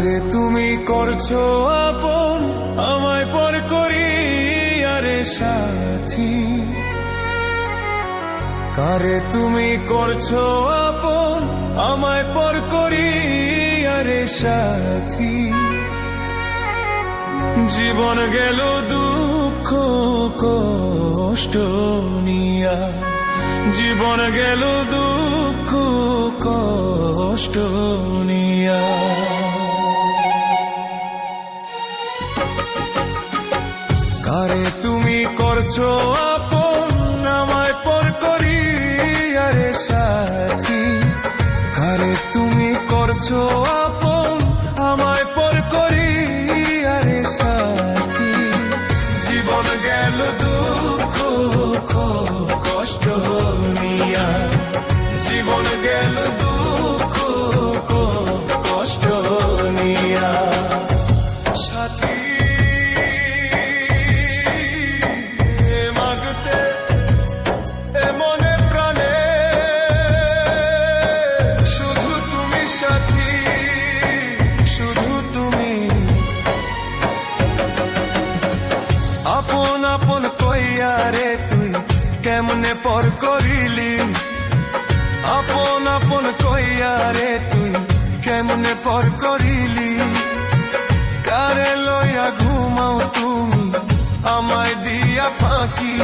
কারে তুমি করছো আপন আমায় পর করি আরে সাথী, কারে তুমি করছো আপন আমায় পর করি আরে সাথী। জীবন গেল দুঃখ কষ্ট নিয়া, জীবন গেল দুঃখ কষ্ট নিয়া। কারে তুমি করছো আপন আমায় পর করি আরে সাথী, কারে তুমি করছো আপন আমায় পর করি আরে সাথী। জীবন গেল দুঃখ কষ্ট নিয়া, জীবন গেল দুঃখ কষ্ট নিয়া। সাথী মাগতে মনে প্রাণে শুধু তুমি সাথী, শুধু তুমি। আপন আপন কইয়া রে তুই কেমনে পর করিলি, আপন আপন কইয়া রে তুই কেমনে পর করিলি। কারে লইয়া ঘুমাও তুমি আমায় দিয়া ফাঁকি,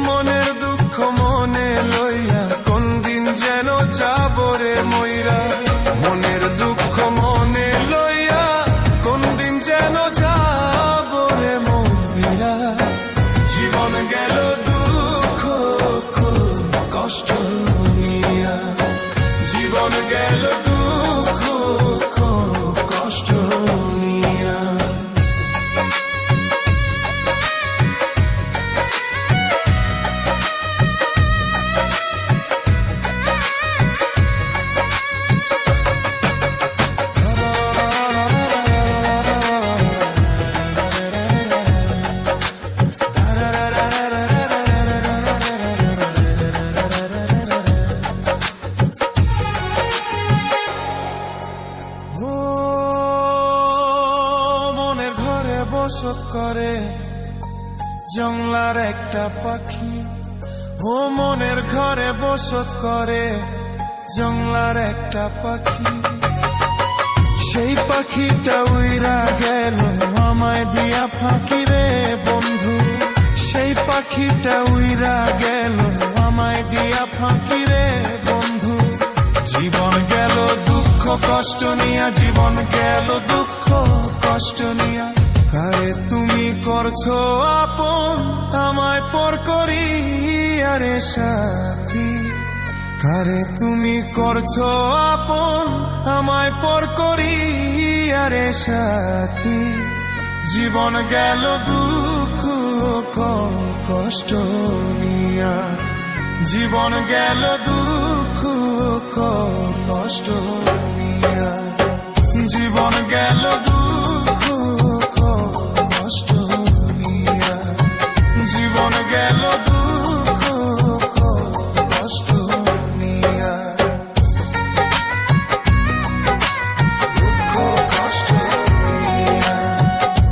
মনের দুঃখ মনে লইয়া কোন দিন যেন যাব রে মইরা, মনের দুঃখ মনে লইয়া কোন দিন যেন যাব রে মইরা। জীবন গেল দুঃখ কষ্ট নিয়া, জীবন গেল দুঃখ কষ্ট নিয়া। মনের ঘরে বসত করে জংলার একটা পাখি, ও মনের ঘরে বসত করে জংলার একটা পাখি। সেই পাখিটা উইরা গেল আমায় দিয়া ফাঁকি রে বন্ধু, সেই পাখিটা উইরা গেল আমায় দিয়া ফাঁকি রে বন্ধু। জীবন গেল দুঃখ কষ্ট নিয়া, জীবন গেল দুঃখ কষ্ট নিয়া। কারে তুমি করছো আপন আমায় পর করি আরে সাথী, কারে তুমি করছো আপন আমায় পর করি আরে সাথী। জীবন গেল দুঃখ কষ্ট নিয়া, জীবন গেল দুঃখ কষ্ট